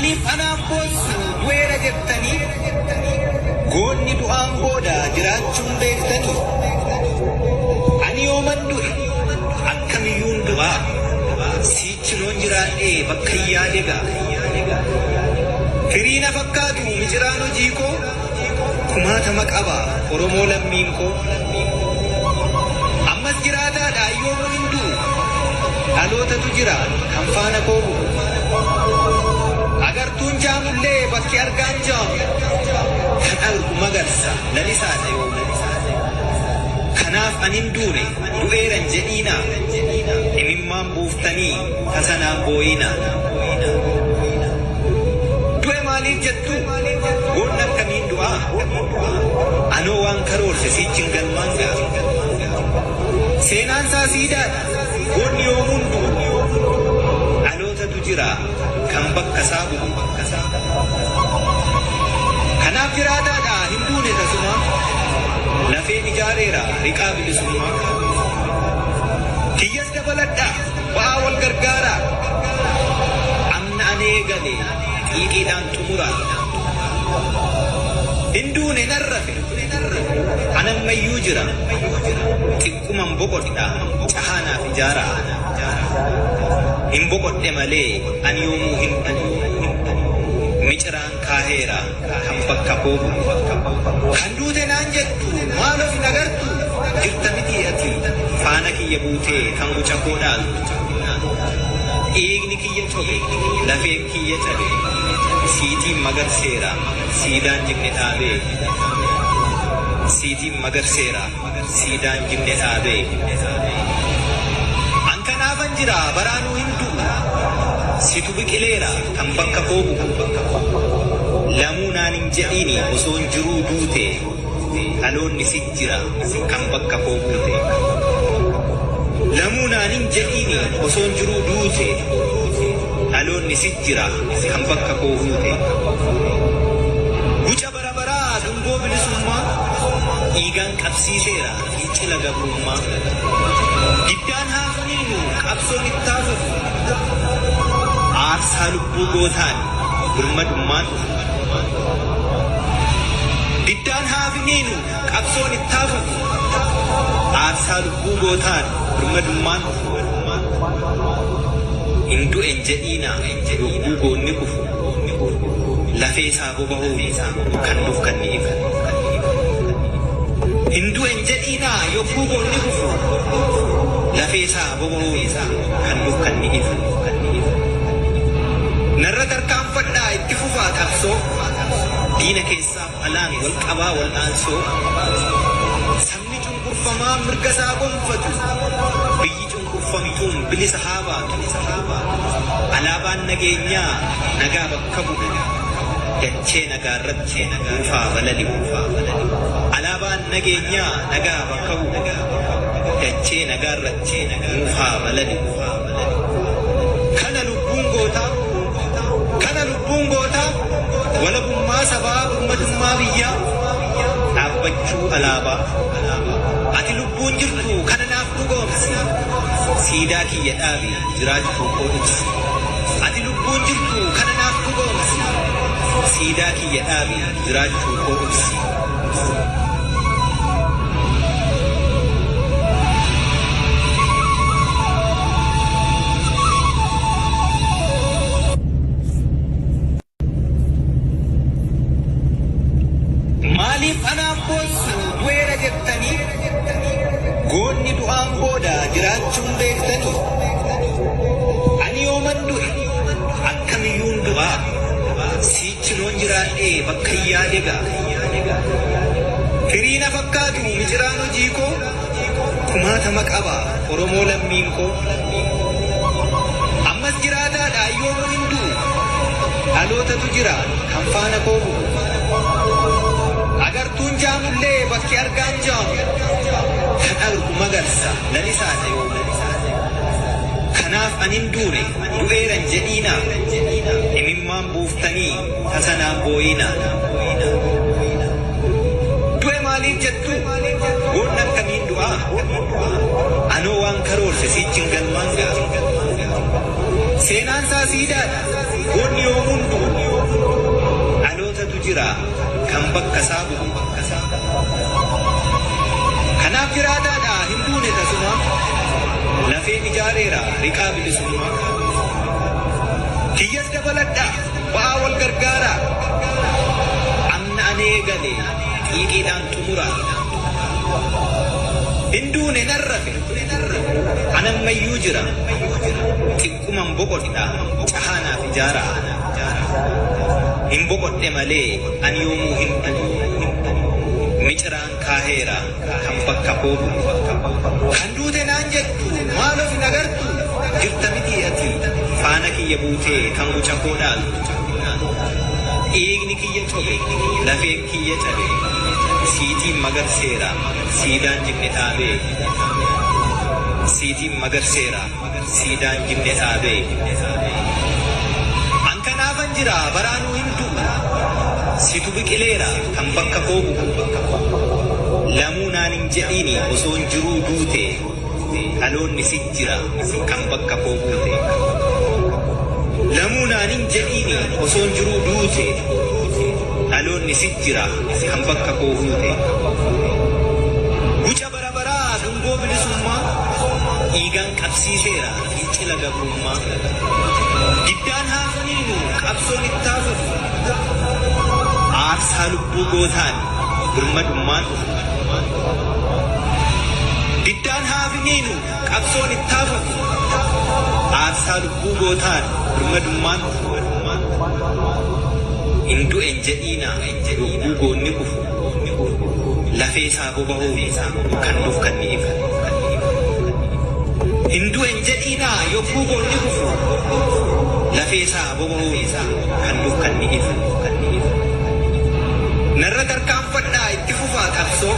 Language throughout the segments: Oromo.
Maaliif anaaf boossu du'eera jettanii goonni du'aan booda jiraachuun beektanii ani yooman du'e akkamiyyuun du'a sichinoon jiraadhee bakka yaade gaa firii na fakkaatu miciraan hojii koo kumaatama qaba Oromoo lammiin koo ammas jiraataadha yoomuu hin du'u dhalootatu jira kan faana koo bu'u agartuun jaamullee bakki argaan jaamu kan argu magarsa lalisaadha yoomuu kanaaf anin duune du'eeran jedhiina imimmaan buuftanii tasanaan booyina du'e maaliif jettu goonna akkamiin du'aa anoo waan karoorse sichin galmaan ga'a seenaan isaa siidaadha goonni yoomuun du'u dhalootatu jira kan bakka isaa bu'u kanaaf jiraataadha hin duune tasuma lafeen ijaareera riqaa bilisummaa kiyyas dabaladha ba'aa wal gargaara amna anee gale xiiqiidhaan xumura hin duune narrafe anammayyuu jira xiqquma boqodha cahaanaaf ijaara hin boqodhe malee ani yoomuu hin miciraan kaaheera kan bakka koobu kan duute naan jettu maalof nagartu jirta miti ati faana kiyya buutee kan guca koo dhaaltu dhiigni kiyya cobe lafeen kiyya cabe siitiin magarseera siidaan jibne dhaabee siitiin magarseera siidaan jibne dhaabee an kanaafan jira baraanuu hin du'u situ biqileera kan bakka koo bu'u lamuu naan hin jedhiini osoon jiruu duute dhaloonni sit jira kan bakka koo buute lamuu naan hin jedhiini osoon jiruu duute dhaloonni sit jira kan bakka koo buute guca barabaraa dungoo bilisummaa dhiigaan qabsiiseera fincila gabrummaa diddaan haafniinu qabsoon ittaafuuf aarsaa lubbuu gootaan birmadummaan diddaan haafniinu qabsoon ittaafuuf aarsaa lubbuu gootaan birmadummaan hin du'en jedhiina lubbuu goonni kufu lafee isaa boba'uu kan nuuf kan ni ifu hin du'en jedhiina yogguu goonni kufu lafee isaa boba'uu kan nuuf kan ni ifu narra tarkaanfadhaa itti fufaa qabsoo diina keessaaf alaan wal qabaa wal aansoo sabni cunqurfamaa mirga isaa gonfatu biyyi cunqurfamituun bilisa haa baatu alaabaan nageenyaa nagaa bakka bu'u dachee nagaarratti buufaa balali alaabaan nageenyaa nagaa bakka bu'u dachee nagaarratti buufaa balali kana lubbuun gootaa walabummaa sabaa ummatummaa biyyaa dhaabbachuu alaabaa ati lubbuun jirtu kana naaf dhugoomsi siidaa kiyya dhaabi jiraachuu koo ibsi ati lubbuun jirtu kana naaf dhugoomsi siidaa kiyya dhaabi jiraachuu koo ibsi maaliif anaaf boossu du'eera jettanii goonni du'aan booda jiraachuun beektanii ani yooman du'e akkamiyyuun du'a sichinoon jiraadhee bakka yaade gaa firii na fakkaatu miciraan hojii koo kumaatama qaba Oromoo lammiin koo ammas jiraataadha yoomuu hin du'u dhalootatu jira kan faana koo bu'u agartuun jaamullee bakki argaan jaamu kan argu magarsa lalisaadha yoomuu kanaaf anin duune du'eeran jedhiina imimmaan buuftanii tasanaan booyina du'e maaliif jettu goonna akkamiin du'aa anoo waan karoorse sichin galmaan ga'a Seenaan isaa siidaadha. Goonni yoo hundu dhalootatu jira kan bakka isaa bu'u. Kanaaf jiraataadha hin duune tasuma lafeen ijaareera riqaa bilisummaa. Kiyyas dabaladha ba'aa wal gargaara. Amna anee galee xiiqiidhaan xumura. Hin duune narrafe anammayyuu jira xiqquma boqodha cahanaaf ijaara. Hin boqodhe malee ani yoomuu hin miciraan kaaheera kan bakka koobu. Kan duute naan jettu maaloo hin agartu jirta miti ati faana kiyya buutee kan guca koo dhaaltu. Dhiigni kiyya cobe lafeen kiyya cabe siitiin magarseera siidaan jibne dhaabee. Siitiin magarseera siidaan jibne dhaabee. An kanaafan jira baraanuu hin du'u situ biqileera kan bakka koobu. Lamuu naan hin jedhiini osoo hin jiruu duute dhaloonni sit jira kan bakka koo buute. Lamuu naan hin jedhiini osoo hin jiruu duute dhaloonni sit jira kan bakka koo buute. Guca barabaraa dungoo bilisummaa dhiigaan qabsiiseera fincila gabrummaa. Giddaan haafaniinu qabsoon itti haafatu aarsaa lubbuu gootaan birmadummaan dhufu. Giddaan haafaniinu qabsoon itti haafatu aarsaa lubbuu gootaan birmadummaan dhufu. Hin du'en jedhiina lubbuu goonni kufu lafee isaa boba'uu kan nuuf kan ni ifu. Hin du'en jedhiina yogguu goonni kufu lafee isaa boba'uu kan nuuf kan ni ifu. Narra tarkaanfadhaa itti fufaa qabsoo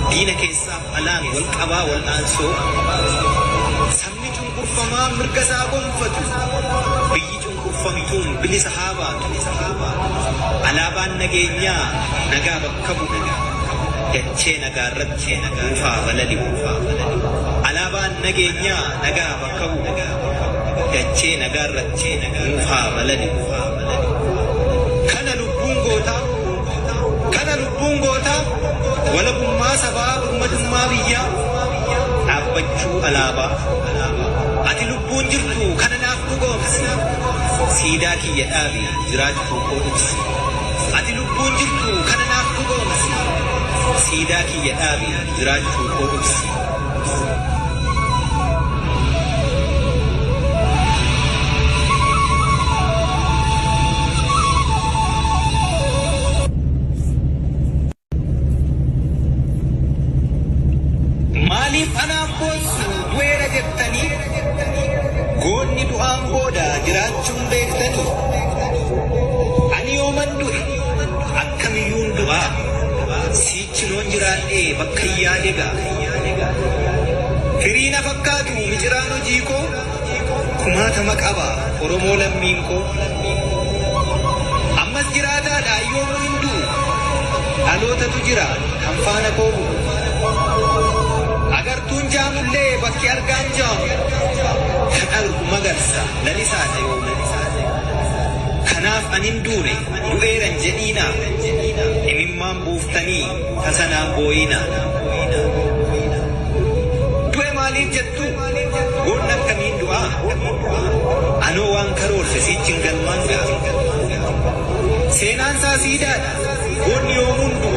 diina keessaaf alaan wal qabaa wal aansoo. Sabni cunqurfamaa mirga isaa gonfatu biyyi cunqurfamtuun bilisa haa baatu. Alaabaan nageenyaa nagaa bakka bu'u dachee nagaarratti buufaa balali'u. Alaabaan nageenyaa nagaa bakka bu'u dachee nagaarratti buufaa balali'u. Kana lubbuun gootaa walabummaa sabaa birmadummaa biyyaa dhaabbachuu alaabaa. Ati lubbuun jirtu kana naaf dhugoomsi siidaa kiyya dhaabi jiraachuu koo ibsi. Ati lubbuun jirtu kana naaf dhugoomsi siidaa kiyya dhaabi jiraachuu koo ibsi. Maaliif anaaf boonsu du'eera jettanii goonni du'aan booda jiraachuun beektanii. Ani yooman du'e akkamiyyuun du'aa siichinoon jiraadhee bakka hin yaadega. Firii na fakkaatu miciraan hojii koo kumaatama qaba Oromoo lammiin koo. Ammas jiraataadha yoomuu hin du'u dhalootatu jira kan faana koo bu'u. Agartuun jaamullee bakki argaan jaamu kan argu magarsa lalisaadha yooma. Kanaaf anin duune du'eeran jedhiina imimmaan buuftanii tasanaan booyina. Du'e maaliif jettu goonni akkamiin du'aa anoo waan karoorse siichin galmaan ga'a. Seenaan isaa siidaadha goonni yoo hundu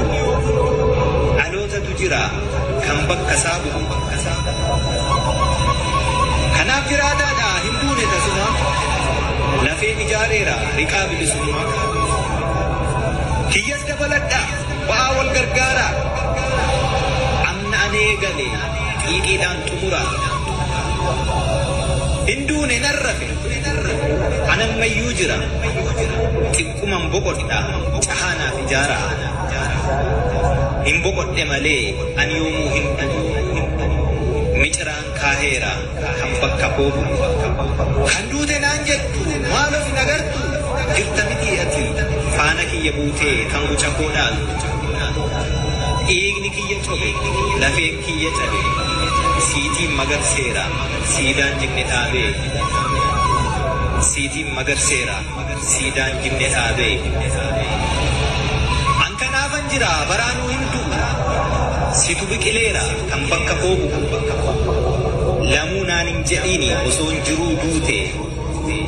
dhalootatu jira kan bakka isaa bu'u. Kanaaf jiraataadha hin duune tasuma lafeen ijaareera riqaa bilisummaa. Kiyyas dabaladha ba'aa wal gargaara. Amna anee galee xiiqiidhaan xumura. Hin duune narrafe anammayyuu jira xiqquma boqodha cahanaaf ijaara. Hin boqodhe malee ani yoomuu hin miciraan kaaheera kan bakka koobu. Kan duute naan jettu maaloo hin agartu jirta miti ati faana kiyya buutee kan guca koo dhaaltu. Dhiigni kiyya cobe lafeen kiyya cabe siitiin magarseera siidaan jibne dhaabee. Sitiin magarseera siidaan jimne dhaabee. An kanaafan jira baraanuu hin du'u. Situ biqileera kan bakka koo bu'u. Lamuu naan hin jedhiini osoo hin jiruu duute.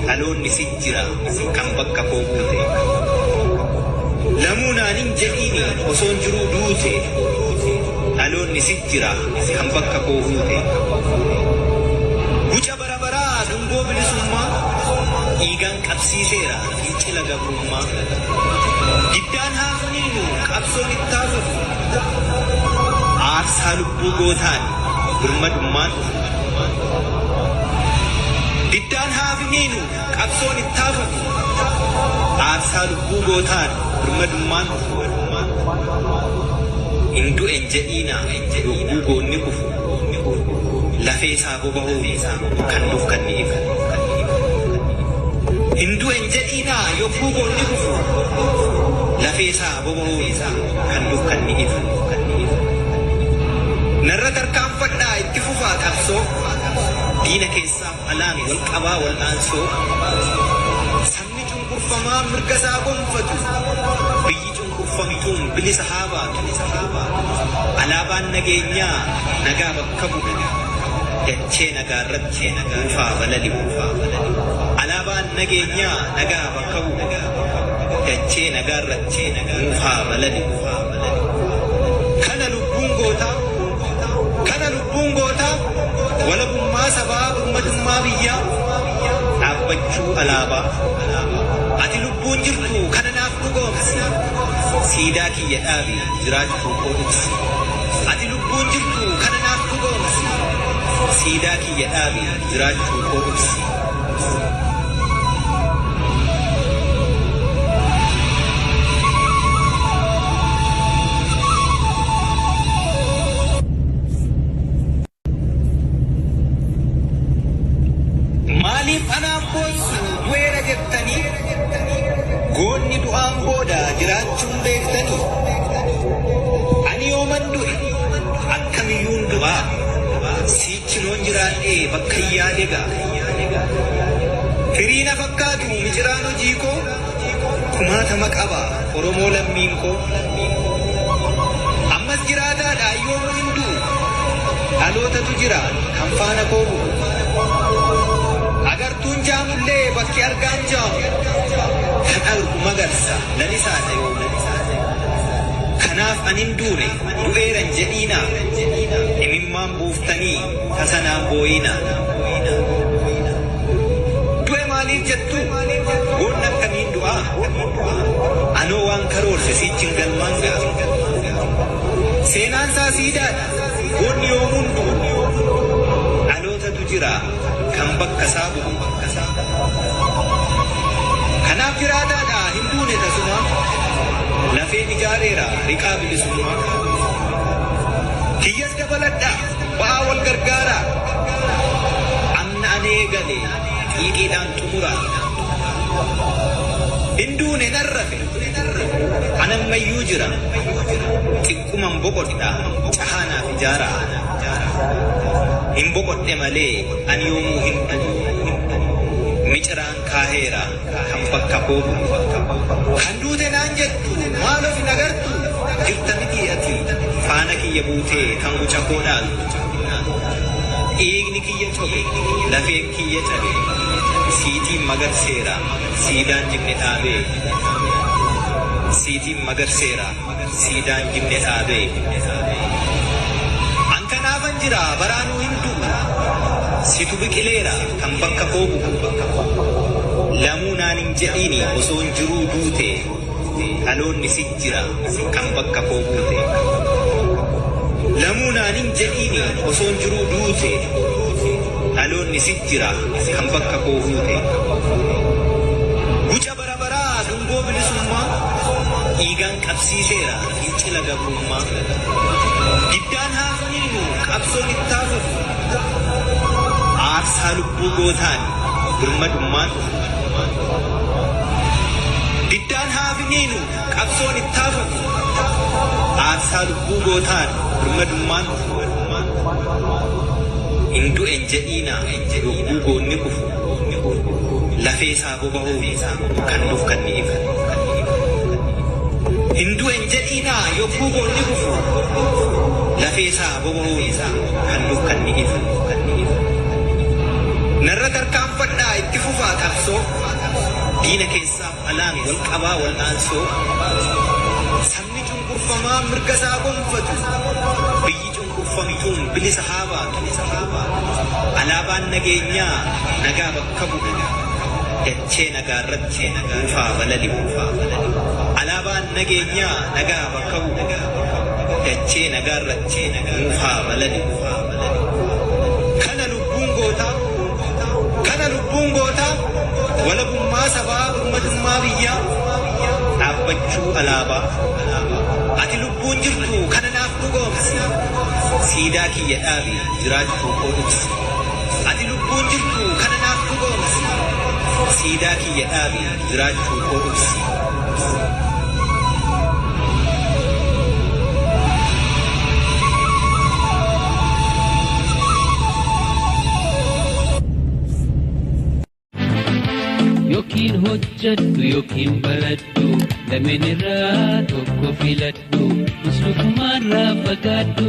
Dhaloonni si jira kan bakka koo buute. Lamuu naan hin jedhiini osoo hin jiruu duute. Dhaloonni si jira kan bakka koo buute. Guca bara baraa dungoo bilisummaa. Dhiigaan qabsiiseera fincila gabrummaa. Diddaan haafniinu qabsoon itti haafatu. Aarsaa lubbuu gootaan birmadummaan dhufu. Diddaan haafniinu qabsoon itti haafatu. Aarsaa lubbuu gootaan birmadummaan dhufu. Hin du'en jedhiinaa lubbuu goonni kufu. Lafee isaa boba'uu kan dhufu kan ni ifu. Hindu enjedina yobbuu goonni kufu. Lafee isaa boba'uu kan dhufu kan ni ifu. Narra tarkaanfadhaa itti fufaa qabsoo. Diina keessaaf alaan wal qabaa wal aansoo. Sabni cunqurfamaa mirga isaa gonfatu. Biyyi cunqurfamtuun bilisa haa baatu. Alaabaan nageenyaa nagaa bakka bu'u. Dachee nagaa irratti buufaa balali'u. Alaabaan nageenyaa nagaa bakka bu'u. Dachee nagaa irratti buufaa balali'u. Kana lubbuun gootaa walabummaa sabaa uummatummaa biyyaa dhaabbachuu alaabaa. Ati lubbuun jirtu kana naaf dhugoomsi. Siidaa kiyya dhaabi jiraachuu koo ibsi. Ati lubbuun jirtu kana naaf dhugoomsi. Siidaa kiyya dhaabi jiraachuu koo ibsi. Maaliif anaaf boonsu du'eera jettanii? Goonni du'aan booda jiraachuun beektanii? Ani yooman du'e akkamiyyuun du'aa? Sichinoon jiraadhee bakka yaade gaa. Firii na fakkaatu miciraan hojii koo. Kumaatama qaba Oromoo lammiin koo. Ammas jiraataadha yoomuu hin du'u. Dhalootatu jira kan faana koo bu'u. Agartuun jaamullee bakki argaan jaamu. Kan argu magarsa lalisaadha yoomu. Kanaaf anin duune du'eeran jedhiinaa. Imimmaan buuftanii tasanaan booyinaa. Du'e maaliif jettu? Goonni akkamiin du'aa? Anoo waan karoorse sichin galmaan ga'a. Seenaan isaa siidaadha. Goonni yoomuun du'u. Dhalootatu jira kan bakka isaa bu'u. Kanaaf jiraataadha hin duune tasumaa. Lafeen ijaareera riqaa bilisummaa. Kiyyas dabaladhaa ba'aa wal gargaaraa. Amna anee galee xiiqiidhaan xumuraa. Hin duune narrafe anammayyuu jira. Xiqquman boqodhaa cahaanaaf ijaaraa. Hin boqodhe malee ani yoomuu hin dhufu. Miciraan kaaheera kan bakka koo bu'u. Kan duute naan jettu maal of hin agartu? Jirta miti ati faana kiyya buutee kan guca koo dhaaltu. Dhiigni kiyya cobe lafeen kiyya cabe. Siitiin magarseera siidaan jimne dhaabee. Siitiin magarseera siidaan jimne dhaabee. An kanaafan jira baraanuu hin du'u. Situ biqileera kan bakka koo bu'u. Lamuu naan hin jedhiini osoo hin jiruu duute. Dhaloonni si jira kan bakka koo buute. Lamuu naan hin jedhiini osoo hin jiruu duute. Dhaloonni si jira kan bakka koo buute. Guca bara baraa dungoo bilisummaa. Dhiigaan qabsiiseera fincila gabrummaa. Diddaan haafniinu qabsoon itti haafatu. Aarsaa lubbuu gootaan birmadummaan dhufu. Diddaan haafniinu qabsoon itti haafatu. Aarsaa lubbuu gootaan birmadummaan dhufu. Hin du'en jedhiinaa lubbuu goonni kufu. lafee isaa boba'uu kan nuuf kan ni ifu. Hinduu hin jedhiinaa yogguu boonni kufu lafee isaa boba'uu kan nuuf kan ni ifu. Narra tarkaanfadhaa itti fufaa qabsoo diina keessaaf alaan wal qabaa wal aansoo sabni cunqurfamaa mirga isaa gonfatu biyyi cunqurfamituun bilisa haa baatu. Alaabaan nageenyaa nagaa bakka bu'u dachee nagaarratti buufaa balali'u. Alaabaan nageenyaa nagaa bakka bu'u dachee nagaarratti buufaa balali'u. Kana lubbuun gootaa walabummaa sabaa uummatummaa biyyaa dhaabbachuu alaabaa. Ati lubbuun jirtu kana naaf dhugoomsi siidaa kiyya dhaabi jiraachuu koo ibsi. Ati lubbuun jirtu kana naaf dhugoomsi siidaa kiyya dhaabi jiraachuu koo ibsi. Yokin hojjadhu yokin baradhu lameen irraa tokko filadhu muslukumarraa fagaadhu.